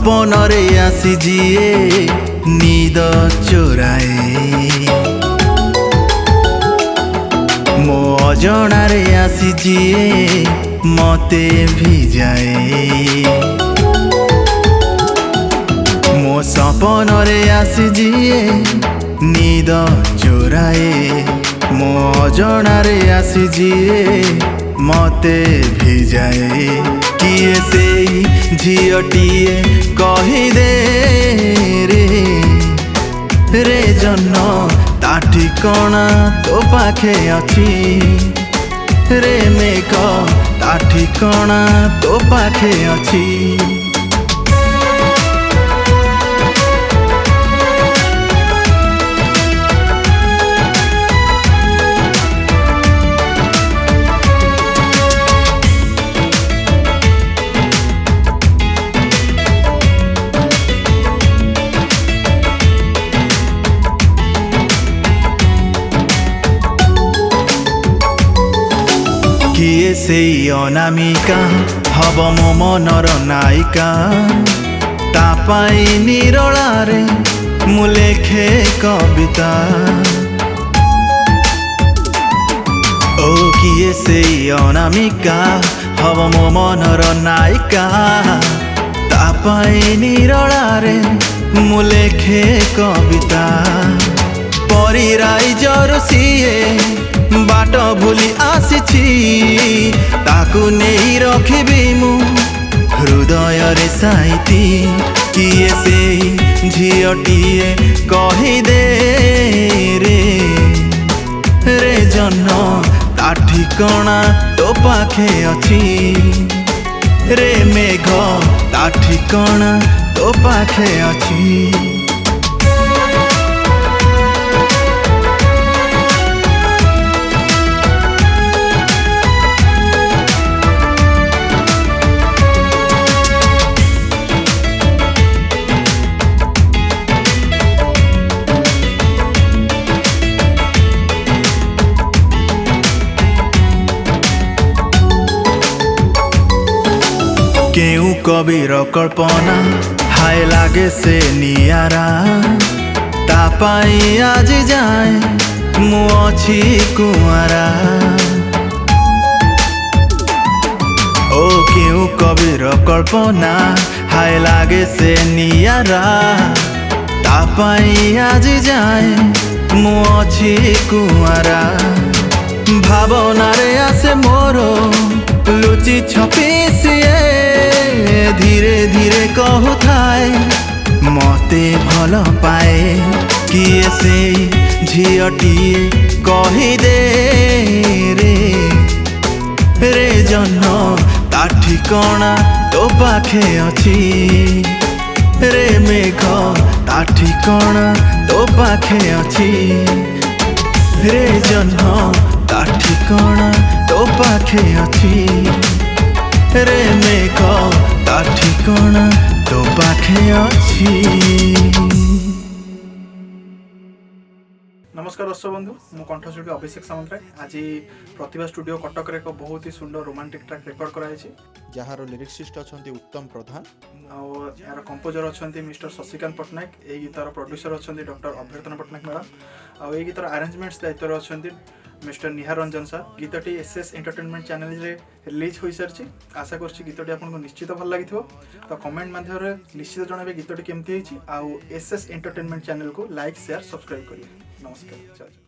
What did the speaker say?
सपन रे आसी जिए नींद चोराए मो अजणा रे आसी जिए मते भिजाए मो सपन रे आसी जिए नींद चोराए मो अजणा रे आसी जिए मते भिजाए किए से झीटीए कहीदे रे जन्न ता ठिकणा तो पाखे अच्छी रे मेघ ता ठिकणा तो पाखे अच्छी किए से अनामिका हब मो मनर नायिका तापाई निरलारे मु लेखे कविता ओ किए से अनामिका हब मो मनर नायिका तापाई निरलारे मु लेखे कविता परी राइजर सीए बाट भूली आसी ताकू नहीं रखी मु हृदय रे साइती किए से झीटीए कहीदे रे जन्न ता ठिकणा तो पाखे अच्छी रे मेघ ता ठिकणा तो पाखे अच्छी केउ कविर कल्पना हाय लागे से नियारा तापाई आज जाए मु अछि कुआरा ओ केउ कविर कल्पना हाय लागे से नियारा तापाई आज जाए मु अछि कुआरा भावना रे आसे मोरो लुचि छपी सिए धीरे धीरे कहु थाए मते भल पाए किए से झीटीए कहीदे रे जन्न ता ठिकणा तो पाखे अच्छी रे मेघ ता ठिकणा तो पाखे अच्छी रे जन्न ता ठिकणा तो पाखे अच्छी रे मेघ ता ठिकणा तो पाखे अच्छी। नमस्कार दर्शक बंधु मु कंठशिल्पी अभिषेक सामंतराय आज प्रतिभा स्टूडियो कटक रे एक बहुत ही सुंदर रोमांटिक ट्रैक रेकर्ड कराई जार लिरिक्सिस्ट अच्छा उत्तम प्रधान यार कंपोजर अच्छा मिस्टर शशिकांत पट्टनायक ये गीतार प्रोड्यूसर अच्छा डॉक्टर अभ्यर्थना पट्टनायक मैडम आ गीतार अरेंजमेंट्स दायित्व अच्छा मिस्टर निहार रंजन सर गीतटी एसएस एंटरटेनमेंट चैनल रे रिलीज हो सारी आशा कर गीतटी आपको निश्चित भल लगी तो कमेंट माध्यम निश्चित जनइबे गीतटी केमती आउ एसएस एंटरटेनमेंट चैनल को लाइक शेयर सब्सक्राइब करिए। नमस्कार।